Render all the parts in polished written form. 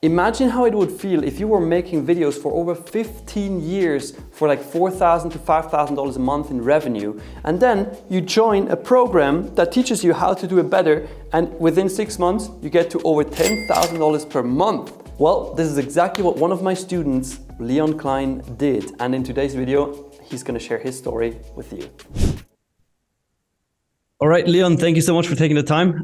Imagine how it would feel if you were making videos for over 15 years for like $4,000 to $5,000 a month in revenue, and then you join a program that teaches you how to do it better, and within 6 months you get to over $10,000 per month. Well, this is exactly what one of my students, Leon Klein, did, and in today's video he's going to share his story with you. All right, Leon, thank you so much for taking the time.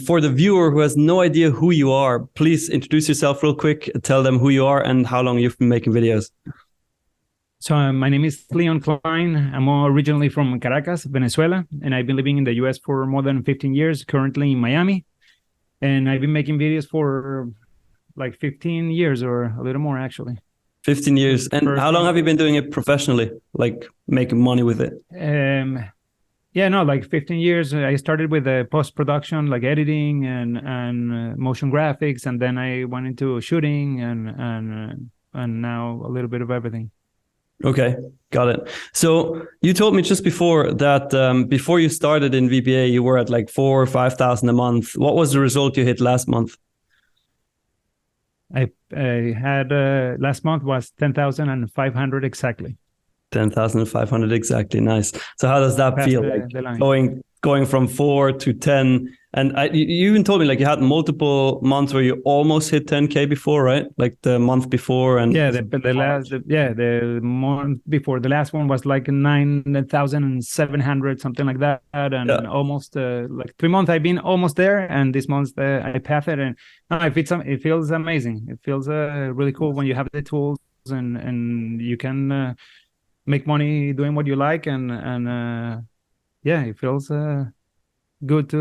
For the viewer who has no idea who you are, please introduce yourself real quick, tell them who you are and how long you've been making videos. So my name is Leon Klein. I'm originally from Caracas, Venezuela, and I've been living in the US for more than 15 years, currently in Miami. And I've been making videos for like 15 years or a little more, actually. 15 years. And how long have you been doing it professionally, like making money with it? Yeah, no, like 15 years. I started with post-production, like editing and motion graphics, and then I went into shooting and now a little bit of everything. Okay, got it. So you told me just before that before you started in VBA, you were at like 4,000 or 5,000 a month. What was the result you hit last month? I had last month was 10,500 exactly. 10,500 exactly. Nice. So how does that feel? Going from 4 to 10, and you even told me like you had multiple months where you almost hit 10K before, right? Like the month before, and the month before. The last one was like 9,700, something like that, and almost like 3 months I've been almost there, and this month I passed it, and it feels amazing. It feels really cool when you have the tools and you can make money doing what you like, and yeah, it feels good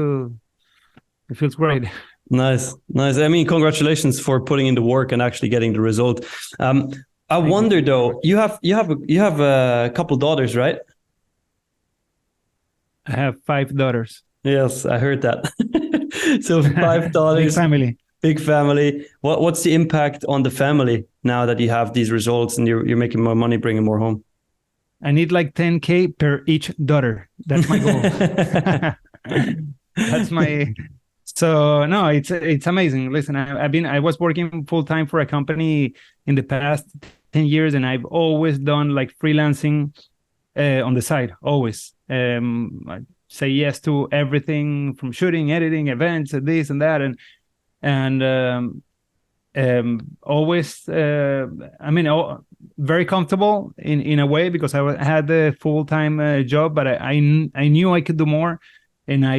it feels great. Nice. I mean, congratulations for putting in the work and actually getting the result. I wonder though, you have a couple daughters, right? I have 5 daughters. Yes, I heard that. So 5 daughters. Big family. What's the impact on the family now that you have these results and you're making more money, bringing more home? I need like 10K per each daughter. That's my goal. That's my. So no, it's amazing. Listen, I was working full time for a company in the past 10 years, and I've always done like freelancing on the side. Always, I say yes to everything from shooting, editing, events, this and that, and always. Very comfortable in a way because I had the full-time job, but I knew I could do more, and I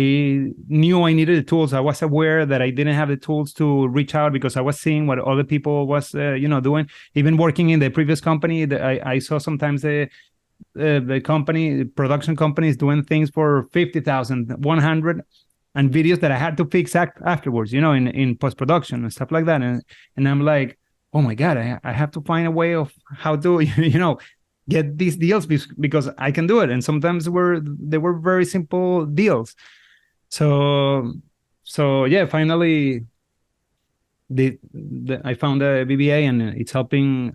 knew I needed the tools. I was aware that I didn't have the tools to reach out because I was seeing what other people was doing. Even working in the previous company, I saw sometimes the production companies doing things for 50,000, 100, and videos that I had to fix afterwards, in post-production and stuff like that, and I'm like, oh my God, I have to find a way of how to, get these deals because I can do it. And sometimes they were very simple deals. So yeah, finally, I found a VBA, and it's helping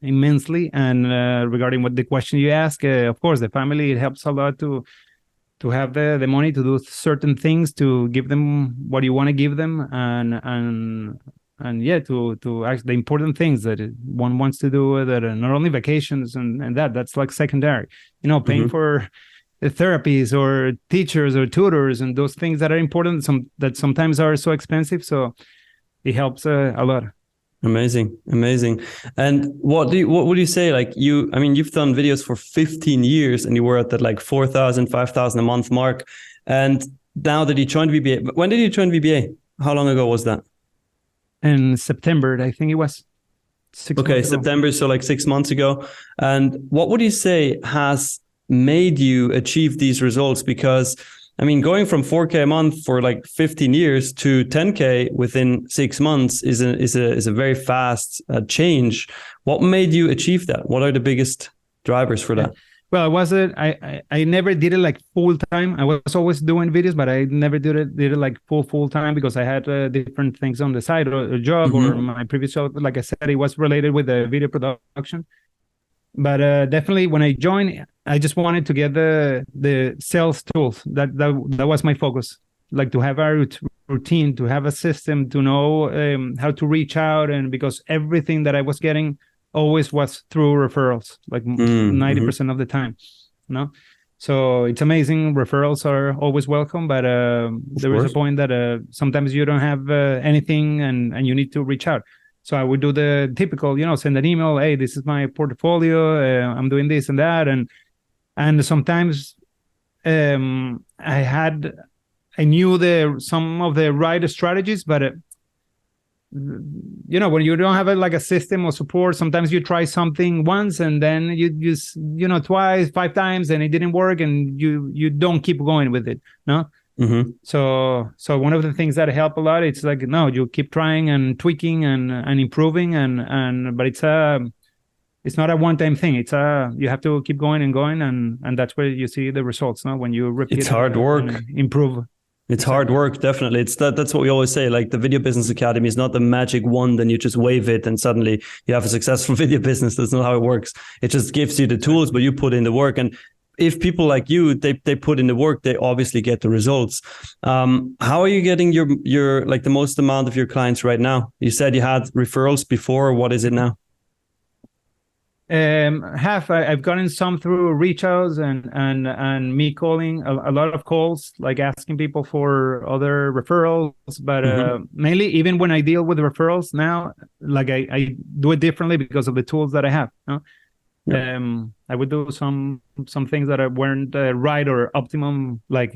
immensely. And regarding what the question you asked, of course, the family, it helps a lot to have the money to do certain things, to give them what you want to give them, and yeah, to act the important things that one wants to do, that are not only vacations and that's like secondary, paying for the therapies or teachers or tutors and those things that are important, that sometimes are so expensive. So it helps a lot. Amazing. And what would you say, like you've done videos for 15 years and you were at that like 4,000, 5,000 a month mark. And now that you joined VBA, when did you join VBA? How long ago was that? In September, I think it was 6 months ago. September, so like 6 months ago. And what would you say has made you achieve these results? Because going from 4K a month for like 15 years to 10K within 6 months is a very fast change. What made you achieve that? What are the biggest drivers for that? Well, I never did it like full time. I was always doing videos, but I never did it like full time because I had different things on the side, or a job, or my previous job. Like I said, it was related with the video production. But definitely, when I joined, I just wanted to get the sales tools. That was my focus. like to have a routine, to have a system, to know how to reach out. And because everything that I was getting always was through referrals, like 90% of the time, so it's amazing. Referrals are always welcome, but there is a point that sometimes you don't have anything and you need to reach out. So I would do the typical, send an email, hey, this is my portfolio, I'm doing this and that. And sometimes I knew some of the right strategies, but when you don't have a system or support, sometimes you try something once and then you just twice, 5 times, and it didn't work, and you don't keep going with it. No. So one of the things that help a lot, it's like, no, you keep trying and tweaking and improving, but it's not a one-time thing. It's you have to keep going and going, and that's where you see the results. No, when you repeat, it's hard work. Improve. It's hard work, definitely. That's what we always say. Like, the Video Business Academy is not the magic wand and you just wave it and suddenly you have a successful video business. That's not how it works. It just gives you the tools, but you put in the work. And if people like you, they put in the work, they obviously get the results. How are you getting your like the most amount of your clients right now? You said you had referrals before. What is it now? I've gotten some through reach outs and me calling a lot of calls, like asking people for other referrals, but mainly, even when I deal with referrals now, like I do it differently because of the tools that I have. I would do some things that weren't right or optimum, like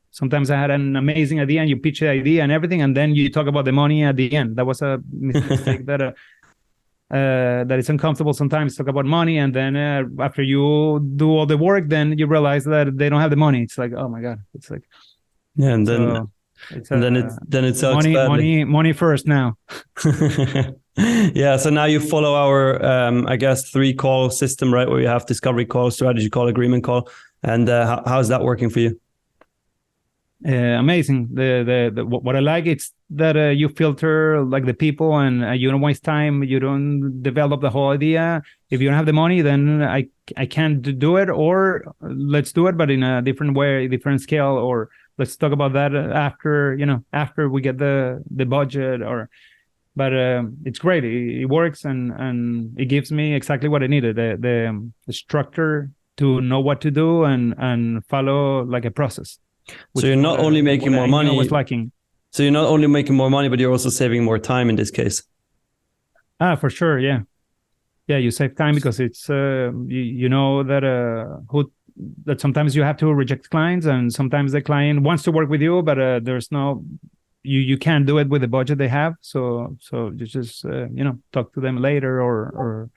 sometimes I had an amazing idea and you pitch the idea and everything, and then you talk about the money at the end. That was a mistake that it's uncomfortable sometimes to talk about money, and then after you do all the work, then you realize that they don't have the money. It's like, oh my god, it's like, and then it sucks badly. Money first now. Yeah, so now you follow our I guess 3-call system, right, where you have discovery call, strategy call, agreement call, and how's that working for you? Amazing. What I like, it's that you filter like the people, and you don't waste time. You don't develop the whole idea. If you don't have the money, then I can't do it, or let's do it, but in a different way, different scale, or let's talk about that after we get the budget. But it's great. It works, and it gives me exactly what I needed, the structure to know what to do and follow like a process. So you're not only making more money. So you're not only making more money, but you're also saving more time in this case. For sure, yeah. You save time because it's you know that that sometimes you have to reject clients, and sometimes the client wants to work with you, but there's no you can't do it with the budget they have. So you just talk to them later, or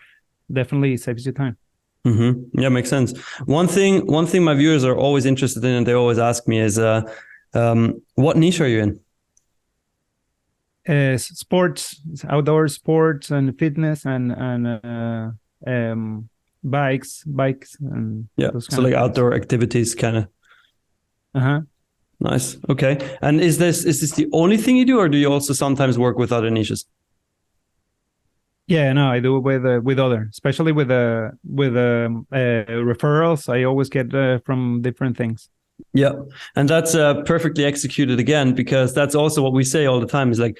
definitely saves you time. Yeah, makes sense. One thing my viewers are always interested in, and they always ask me, is what niche are you in? Sports, outdoor sports, and fitness, and bikes, and so like outdoor activities, kind of. Nice. Okay. And is this the only thing you do, or do you also sometimes work with other niches? Yeah, no, I do with other, especially with referrals. I always get from different things. Yeah, and that's perfectly executed again, because that's also what we say all the time, is like,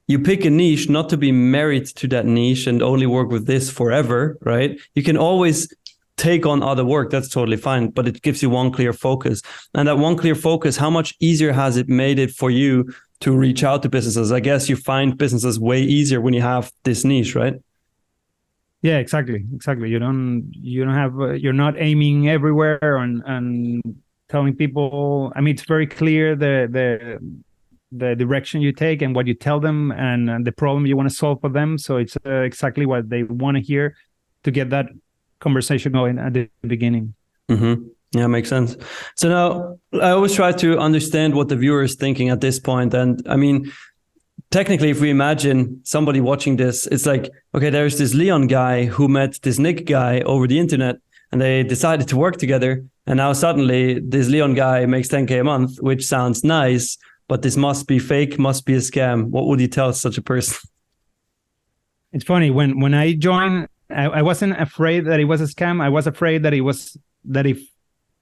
you pick a niche not to be married to that niche and only work with this forever, right? You can always take on other work. That's totally fine, but it gives you one clear focus. And that one clear focus, how much easier has it made it for you to reach out to businesses? I guess you find businesses way easier when you have this niche, right? Yeah, exactly. You don't have, you're not aiming everywhere and telling people. I mean, it's very clear the direction you take and what you tell them, and the problem you want to solve for them. So it's exactly what they want to hear to get that conversation going at the beginning. Yeah, makes sense. So now I always try to understand what the viewer is thinking at this point. And I mean, technically, if we imagine somebody watching this, it's like, okay, there's this Leon guy who met this Nick guy over the internet, and they decided to work together. And now suddenly this Leon guy makes 10K a month, which sounds nice, but this must be fake, must be a scam. What would you tell such a person? It's funny, when I joined, I wasn't afraid that it was a scam. I was afraid that if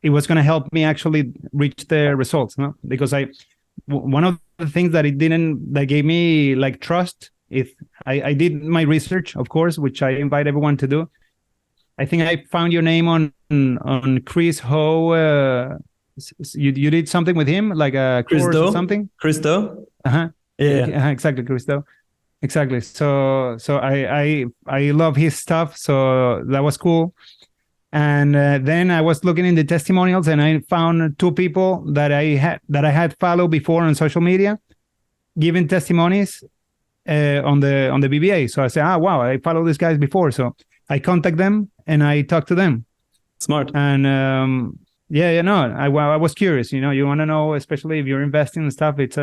it was going to help me actually reach the results, no? Because one of the things that that gave me like trust, if I did my research, of course, which I invite everyone to do. I think I found your name on Chris Ho. You did something with him, like a course or something. Chris Do? Uh-huh. Yeah. Exactly, Chris Do. Exactly. So I love his stuff. So that was cool. And then I was looking in the testimonials, and I found two people that I had followed before on social media, giving testimonies on the BBA. So I said, wow, I followed these guys before. So I contact them and I talk to them. Smart. And I was curious. You want to know, especially if you're investing in stuff. It's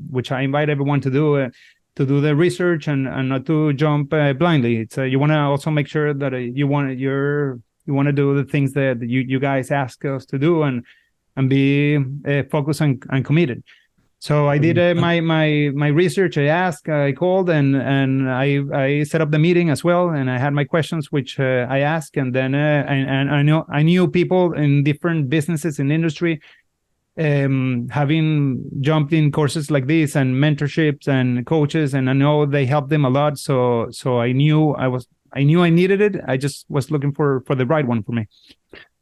which I invite everyone to do the research and not to jump blindly. It's you want to also make sure that you want to do the things that you guys ask us to do and be focused and committed. So I did my research. I called and I set up the meeting as well, and I had my questions which I asked, and then I knew people in different businesses in industry, having jumped in courses like this and mentorships and coaches, and I know they helped them a lot. So I knew I needed it. I just was looking for the right one for me.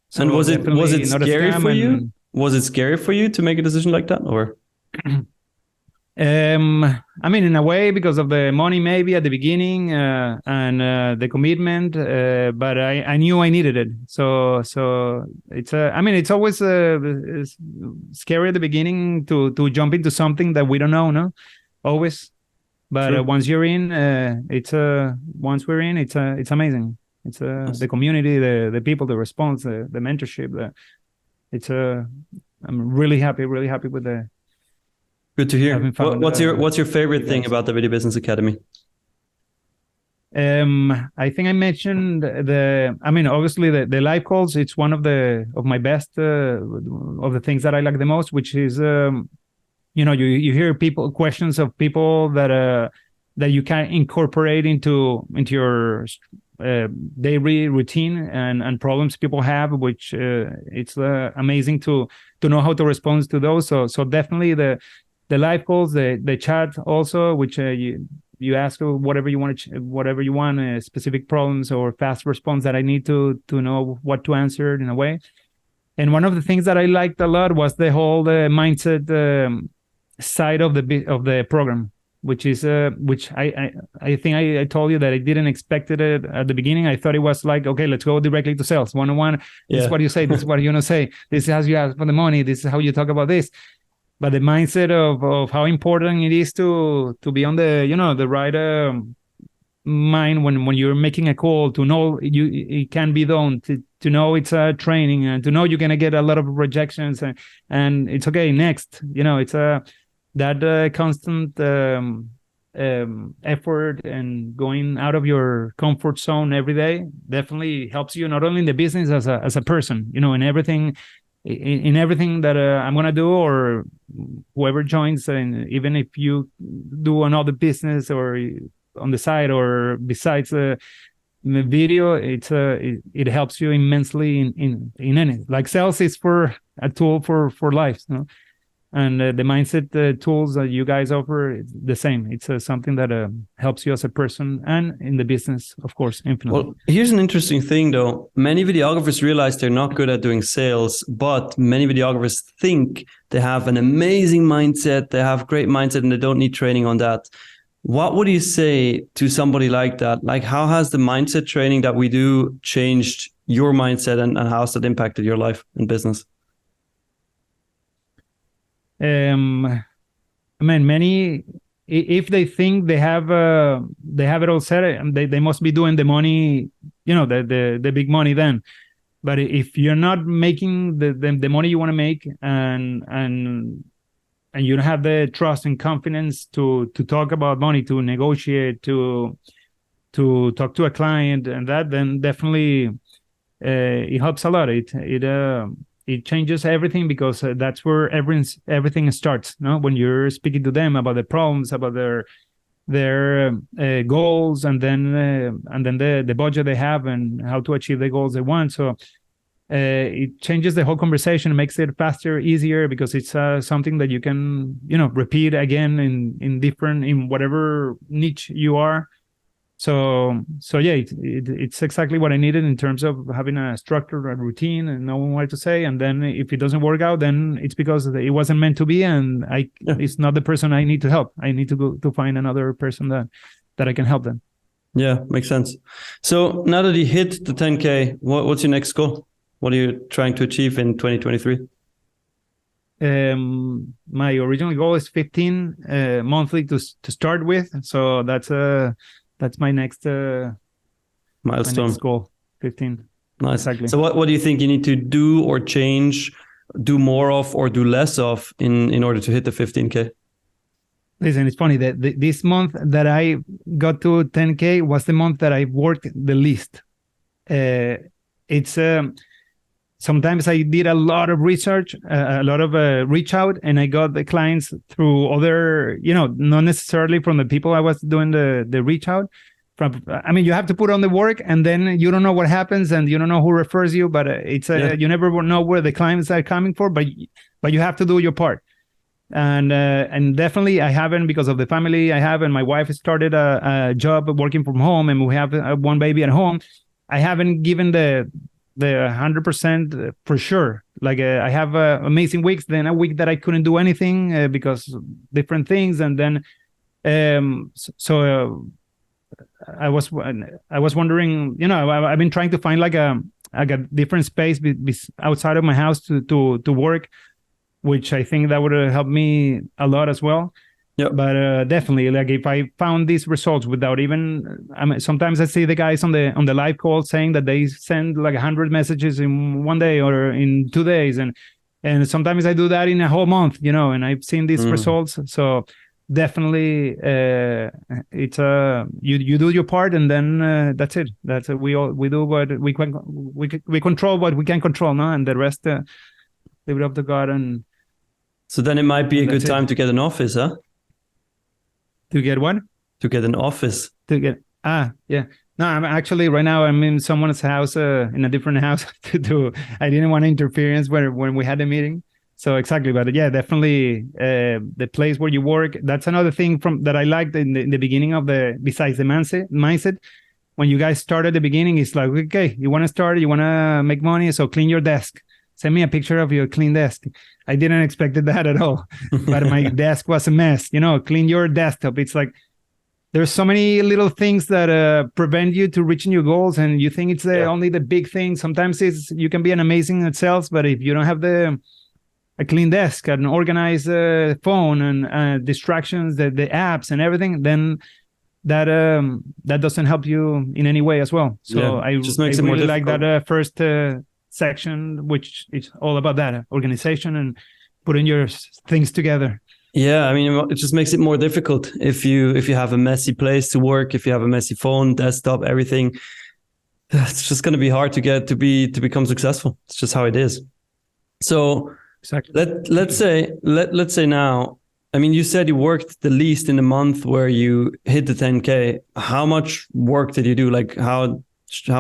So and was it scary for you? Was it scary for you to make a decision like that, or? I mean, in a way, because of the money maybe at the beginning and the commitment, but I knew I needed it. So it's it's always it's scary at the beginning to jump into something that we don't know, no, always. But once you're in, once we're in, it's amazing. It's the community, the people, the response, the mentorship. I'm really happy with the. Good to hear. What's your favorite thing about the Video Business Academy? I think I mentioned obviously the live calls. It's one of my best of the things that I like the most, which is you hear questions of people that you can incorporate into your daily routine and problems people have, which it's amazing to know how to respond to those. So definitely the live calls, the chat also, which you ask whatever you want, specific problems or fast response that I need to know what to answer in a way. And one of the things that I liked a lot was the whole mindset side of the program, which is which I think I told you that I didn't expect it at the beginning. I thought it was like, okay, let's go directly to sales 101. This is what you say. This is what you're gonna say. This is how you ask for the money. This is how you talk about this. But the mindset of how important it is to be on the right mind when you're making a call, to know it can be done, to know it's a training, and to know you're gonna get a lot of rejections and it's okay. Next, it's that constant effort and going out of your comfort zone every day definitely helps you not only in the business as a person, in everything. In everything that I'm going to do, or whoever joins, and even if you do another business or on the side or besides the video, it helps you immensely in anything. Like sales is for a tool for life, and the mindset tools that you guys offer is the same. It's something that helps you as a person and in the business, of course, infinitely. Well, here's an interesting thing, though. Many videographers realize they're not good at doing sales, but many videographers think they have an amazing mindset, they have great mindset, and they don't need training on that. What would you say to somebody like that? Like, how has the mindset training that we do changed your mindset, and how has that impacted your life and business? Many, if they think they have it all set, they must be doing the money, the big money then. But if you're not making the money you want to make, and you don't have the trust and confidence to talk about money, to negotiate, to talk to a client, and that, then definitely it helps a lot. It changes everything, because that's where everything starts. No, when you're speaking to them about the problems, about their goals, and then the budget they have and how to achieve the goals they want. So it changes the whole conversation, makes it faster, easier, because it's something that you can, repeat again in whatever niche you are. So yeah, it's exactly what I needed in terms of having a structure, a routine, and knowing what to say. And then if it doesn't work out, then it's because it wasn't meant to be, and it's not the person I need to help. I need to go to find another person that I can help them. Yeah, makes sense. So now that you hit the 10K, what's your next goal? What are you trying to achieve in 2023? My original goal is 15 monthly to start with. So that's my next milestone. My next goal, 15. Nice. Exactly. So what do you think you need to do or change, do more of or do less of in order to hit the 15K? Listen, it's funny that this month that I got to 10K was the month that I worked the least. It's sometimes I did a lot of research, a lot of reach out, and I got the clients through other, not necessarily from the people I was doing the reach out. You have to put on the work, and then you don't know what happens, and you don't know who refers you. But you never know where the clients are coming for. But you have to do your part. And definitely I haven't, because of the family I have, and my wife started a job working from home, and we have one baby at home. I haven't given the 100% for sure. Like I have amazing weeks, then a week that I couldn't do anything because different things, and then I was wondering, I've been trying to find like a different space outside of my house to work, which I think that would help me a lot as well. Yeah. But definitely, like if I found these results without even, sometimes I see the guys on the live call saying that they send like 100 messages in one day or in 2 days, and sometimes I do that in a whole month, and I've seen these results. So definitely, it's you do your part, and then that's it. That's it. We do what we control what we can control, no, and the rest leave it up to God. And so then it might be a good time to get an office, huh? To get what? To get an office. Yeah. No, I'm actually right now I'm in someone's house, in a different house. I didn't want interference when we had the meeting. So exactly, but yeah, definitely the place where you work. That's another thing that I liked in the beginning of besides the mindset. When you guys start at the beginning, it's like, okay, you want to start, you want to make money, so clean your desk. Send me a picture of your clean desk. I didn't expect that at all, but my desk was a mess. Clean your desktop. It's like there's so many little things that prevent you to reaching your goals, and you think it's only the big thing. Sometimes you can be an amazing at sales, but if you don't have a clean desk, an organized phone, and distractions, the apps and everything, then that doesn't help you in any way as well. So I just makes it really more like that first section, which is all about that organization and putting your things together. Yeah, it just makes it more difficult if you have a messy place to work, if you have a messy phone, desktop, everything. It's just going to be hard to become successful. It's just how it is. So exactly. Let's say now, you said you worked the least in the month where you hit the 10K. How much work did you do? Like how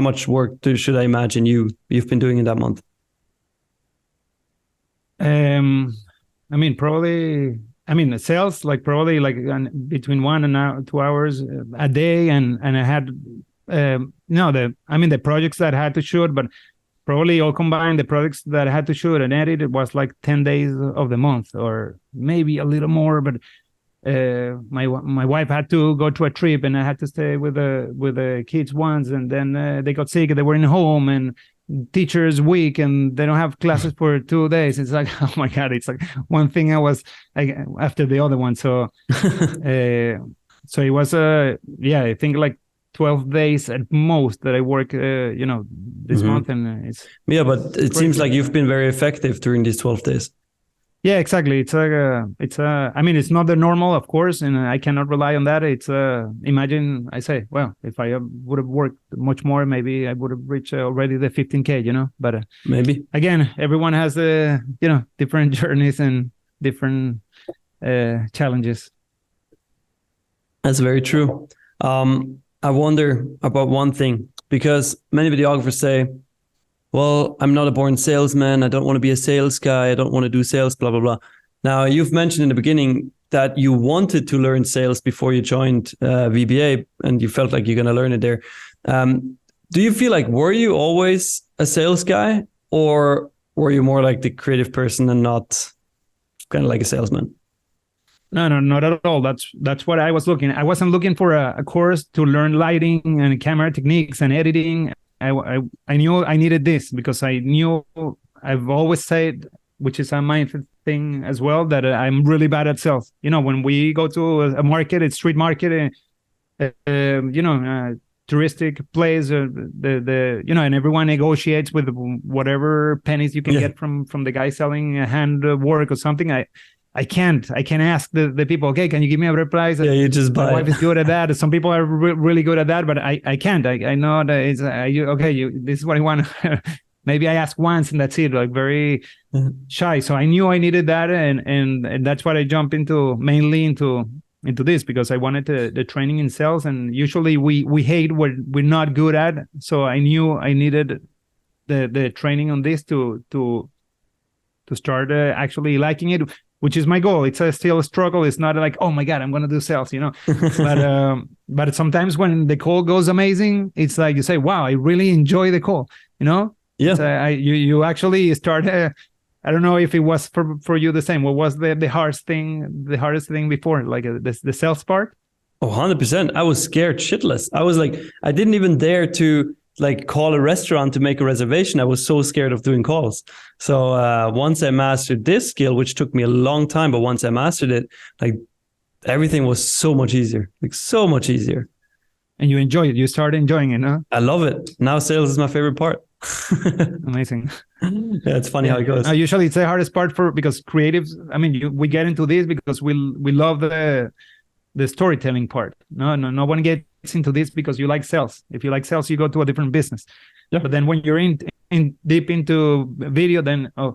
much work should I imagine you've been doing in that month? Sales, like probably like between 1 and 2 hours a day, and I had the projects that I had to shoot, but probably all combined, the projects that I had to shoot and edit, it was like 10 days of the month, or maybe a little more. But my wife had to go to a trip, and I had to stay with the kids once, and then they got sick. They were in home, and teachers week, and they don't have classes for 2 days. It's like, oh my God, it's like one thing after the other one. So so it was I think like 12 days at most that I work this month, and it's but it crazy. Seems like you've been very effective during these 12 days. Yeah, exactly. It's it's not the normal, of course, and I cannot rely on that. It's imagine I say, well, if I would have worked much more, maybe I would have reached already the 15K, but maybe again, everyone has different journeys and different challenges. That's very true. I wonder about one thing, because many videographers say, well, I'm not a born salesman. I don't want to be a sales guy. I don't want to do sales, blah, blah, blah. Now, you've mentioned in the beginning that you wanted to learn sales before you joined VBA, and you felt like you're going to learn it there. Do you feel like, were you always a sales guy, or were you more like the creative person and not kind of like a salesman? No, not at all. That's what I was looking. I wasn't looking for a course to learn lighting and camera techniques and editing. I knew I needed this because I knew, I've always said, which is a mindset thing as well, that I'm really bad at sales. You know, when we go to a market, it's street market, touristic place, and everyone negotiates with whatever pennies you can get from the guy selling hand work or something. I can't ask the people, okay, can you give me a better price? Yeah, you just buy. My wife is good at that. Some people are really good at that, but I can't. I know that it's this is what I want. Maybe I ask once and that's it. Like very shy. So I knew I needed that, and that's what I jumped mainly into this, because I wanted the training in sales. And usually we hate what we're not good at. So I knew I needed the training on this to start actually liking it, which is my goal. It's still a struggle. It's not like, oh my God, I'm going to do sales, but sometimes when the call goes amazing, it's like you say, wow, I really enjoy the call, Yeah. You actually start, I don't know if it was for you the same. What was the hardest thing before, like the sales part? Oh, 100%. I was scared shitless. I was like, I didn't even dare to like call a restaurant to make a reservation. I was so scared of doing calls. So once I mastered this skill, which took me a long time, but once I mastered it, like everything was so much easier, like so much easier. And you enjoy it. You started enjoying it, huh? I love it. Now sales is my favorite part. Amazing. Yeah, it's funny how it goes. Usually it's the hardest part because creatives, I mean, we get into this because we love the storytelling part. No one gets into this because you like sales. If you like sales, you go to a different business. Yeah. But then when you're in deep into video, then I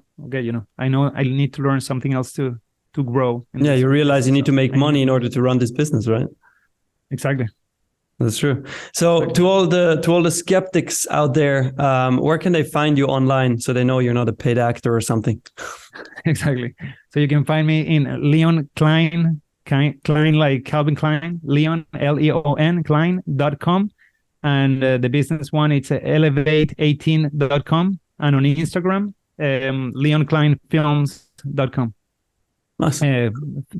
know I need to learn something else to grow. Yeah, you realize you need to make money in order to run this business, right? Exactly. That's true. So to all the skeptics out there, where can they find you online so they know you're not a paid actor or something? Exactly. So you can find me in Leon Klein. Klein like Calvin Klein, Leon, Leon, Klein.com. And the business one, it's elevate18.com. And on Instagram, leonkleinfilms.com. Nice.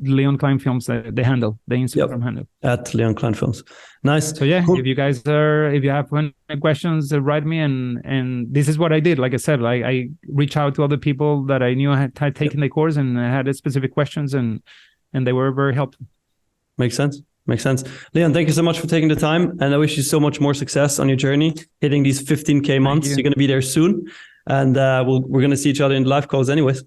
Leon Klein Films, the Instagram handle. At Leon Klein Films. Nice. So yeah, cool. If you have any questions, write me. And this is what I did. Like I said, I reach out to other people that I knew had taken the course and had specific questions, and they were very helpful. Makes sense. Leon, thank you so much for taking the time. And I wish you so much more success on your journey, hitting these 15K months. You're going to be there soon. And we're going to see each other in live calls anyways.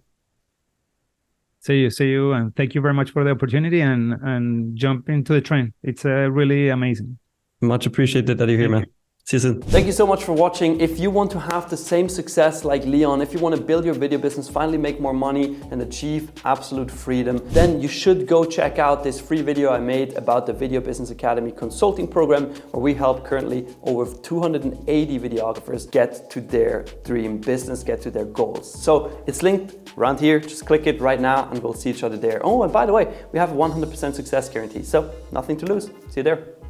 See you. And thank you very much for the opportunity and jump into the train. It's really amazing. Much appreciated that you're here, man. See you soon. Thank you so much for watching. If you want to have the same success like Leon, if you want to build your video business, finally make more money and achieve absolute freedom, then you should go check out this free video I made about the Video Business Academy consulting program, where we help currently over 280 videographers get to their dream business, get to their goals. So it's linked around here. Just click it right now and we'll see each other there. Oh, and by the way, we have a 100% success guarantee. So nothing to lose. See you there.